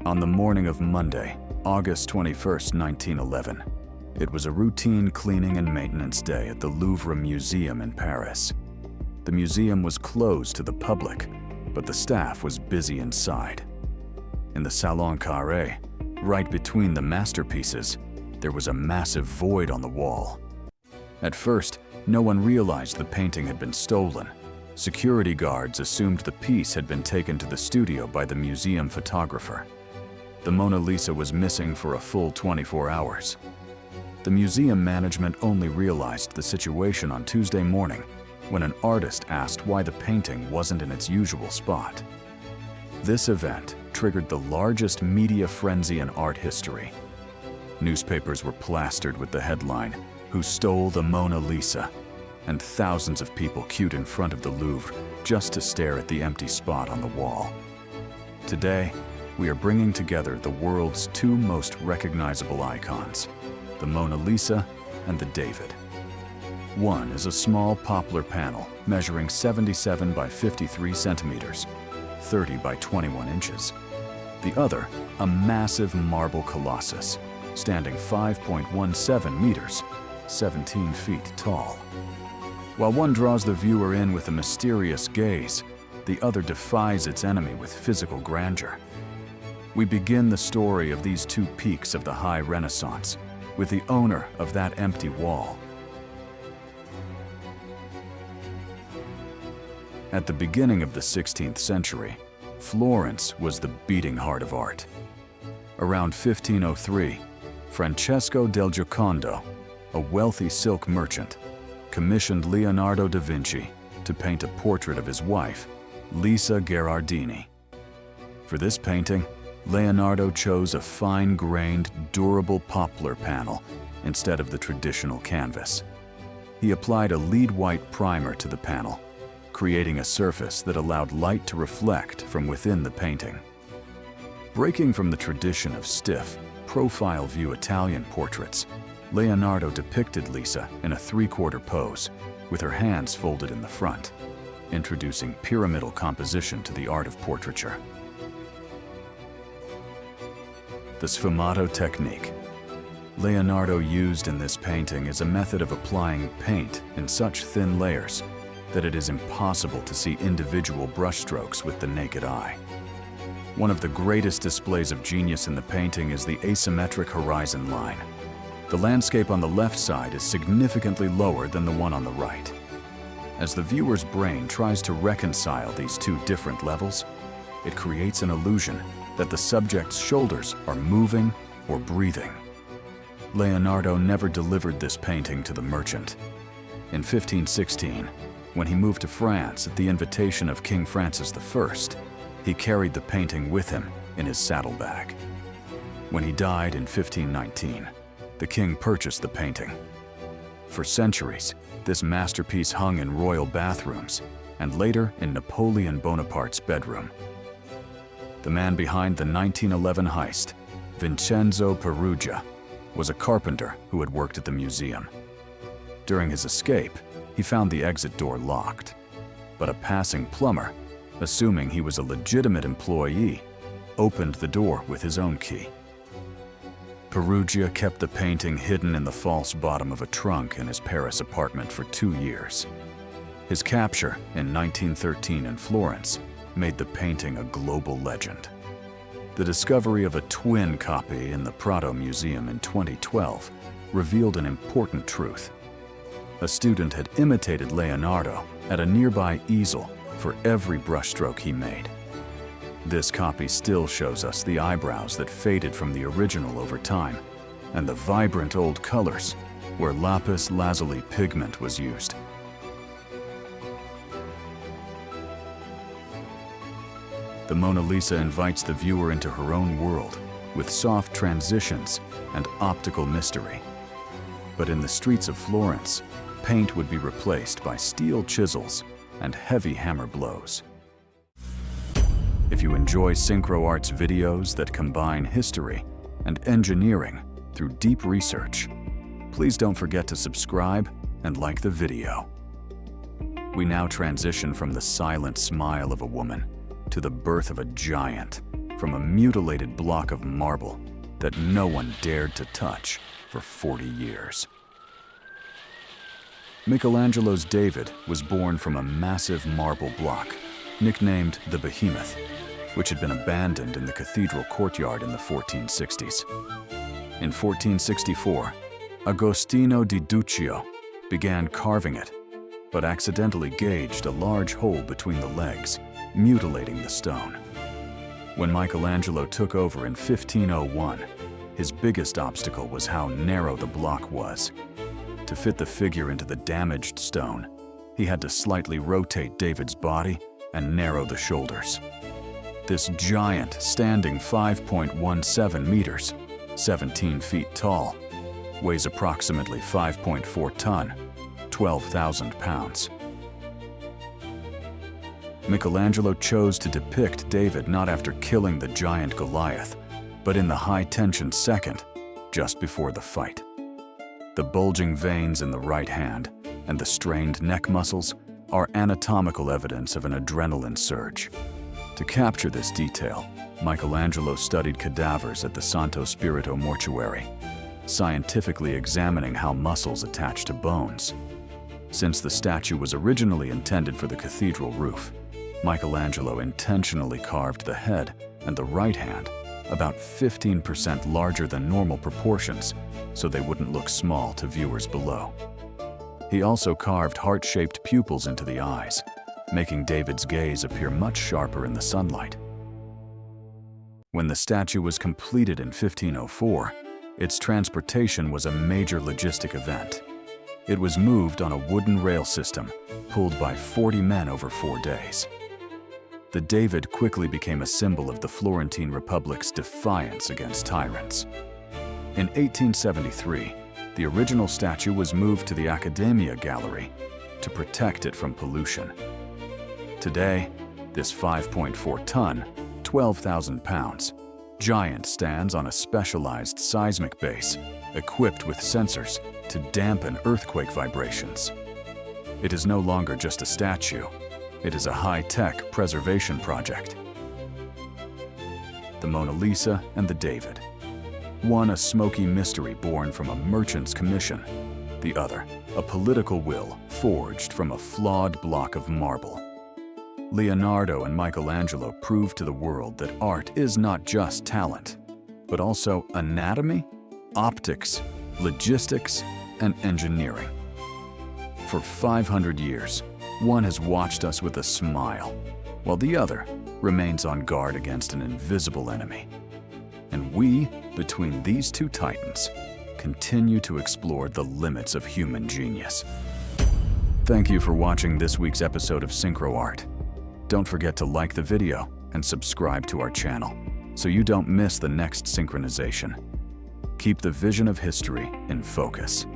On the morning of Monday, August 21st, 1911, it was a routine cleaning and maintenance day at the Louvre Museum in Paris. The museum was closed to the public, but the staff was busy inside. In the Salon Carré, right between the masterpieces, there was a massive void on the wall. At first, no one realized the painting had been stolen. Security guards assumed the piece had been taken to the studio by the museum photographer. The Mona Lisa was missing for a full 24 hours. The museum management only realized the situation on Tuesday morning when an artist asked why the painting wasn't in its usual spot. This event triggered the largest media frenzy in art history. Newspapers were plastered with the headline, "Who stole the Mona Lisa?" and thousands of people queued in front of the Louvre just to stare at the empty spot on the wall. Today, we are bringing together the world's two most recognizable icons, the Mona Lisa and the David. One is a small poplar panel measuring 77 by 53 centimeters, 30 by 21 inches. The other, a massive marble colossus, standing 5.17 meters, 17 feet tall. While one draws the viewer in with a mysterious gaze, the other defies its enemy with physical grandeur. We begin the story of these two peaks of the High Renaissance with the owner of that empty wall. At the beginning of the 16th century, Florence was the beating heart of art. Around 1503, Francesco del Giocondo, a wealthy silk merchant, commissioned Leonardo da Vinci to paint a portrait of his wife, Lisa Gherardini. For this painting, Leonardo chose a fine-grained, durable poplar panel instead of the traditional canvas. He applied a lead-white primer to the panel, creating a surface that allowed light to reflect from within the painting. Breaking from the tradition of stiff, profile-view Italian portraits, Leonardo depicted Lisa in a three-quarter pose, with her hands folded in the front, introducing pyramidal composition to the art of portraiture. The sfumato technique. Leonardo used in this painting is a method of applying paint in such thin layers that it is impossible to see individual brushstrokes with the naked eye. One of the greatest displays of genius in the painting is the asymmetric horizon line. The landscape on the left side is significantly lower than the one on the right. As the viewer's brain tries to reconcile these two different levels, it creates an illusion that the subject's shoulders are moving or breathing. Leonardo never delivered this painting to the merchant. In 1516, when he moved to France at the invitation of King Francis I, he carried the painting with him in his saddlebag. When he died in 1519, the king purchased the painting. For centuries, this masterpiece hung in royal bathrooms and later in Napoleon Bonaparte's bedroom. The man behind the 1911 heist, Vincenzo Peruggia, was a carpenter who had worked at the museum. During his escape, he found the exit door locked, but a passing plumber, assuming he was a legitimate employee, opened the door with his own key. Peruggia kept the painting hidden in the false bottom of a trunk in his Paris apartment for 2 years. His capture in 1913 in Florence made the painting a global legend. The discovery of a twin copy in the Prado Museum in 2012 revealed an important truth. A student had imitated Leonardo at a nearby easel for every brushstroke he made. This copy still shows us the eyebrows that faded from the original over time, and the vibrant old colors where lapis lazuli pigment was used. The Mona Lisa invites the viewer into her own world with soft transitions and optical mystery. But in the streets of Florence, paint would be replaced by steel chisels and heavy hammer blows. If you enjoy SynchroArt's videos that combine history and engineering through deep research, please don't forget to subscribe and like the video. We now transition from the silent smile of a woman to the birth of a giant from a mutilated block of marble that no one dared to touch for 40 years. Michelangelo's David was born from a massive marble block, nicknamed the Behemoth, which had been abandoned in the cathedral courtyard in the 1460s. In 1464, Agostino di Duccio began carving it, but accidentally gauged a large hole between the legs, mutilating the stone. When Michelangelo took over in 1501, his biggest obstacle was how narrow the block was. To fit the figure into the damaged stone, he had to slightly rotate David's body and narrow the shoulders. This giant, standing 5.17 meters, 17 feet tall, weighs approximately 5.4 ton, 12,000 pounds. Michelangelo chose to depict David not after killing the giant Goliath, but in the high-tension second, just before the fight. The bulging veins in the right hand and the strained neck muscles are anatomical evidence of an adrenaline surge. To capture this detail, Michelangelo studied cadavers at the Santo Spirito mortuary, scientifically examining how muscles attach to bones. Since the statue was originally intended for the cathedral roof, Michelangelo intentionally carved the head and the right hand about 15% larger than normal proportions so they wouldn't look small to viewers below. He also carved heart-shaped pupils into the eyes, making David's gaze appear much sharper in the sunlight. When the statue was completed in 1504, its transportation was a major logistic event. It was moved on a wooden rail system, pulled by 40 men over 4 days. The David quickly became a symbol of the Florentine Republic's defiance against tyrants. In 1873, the original statue was moved to the Accademia Gallery to protect it from pollution. Today, this 5.4-ton, 12,000 pounds, giant stands on a specialized seismic base equipped with sensors to dampen earthquake vibrations. It is no longer just a statue. It is a high-tech preservation project. The Mona Lisa and the David. One a smoky mystery born from a merchant's commission. The other, a political will forged from a flawed block of marble. Leonardo and Michelangelo proved to the world that art is not just talent, but also anatomy, optics, logistics, and engineering. For 500 years, one has watched us with a smile, while the other remains on guard against an invisible enemy. And we, between these two titans, continue to explore the limits of human genius. Thank you for watching this week's episode of SynchroArt. Don't forget to like the video and subscribe to our channel so you don't miss the next synchronization. Keep the vision of history in focus.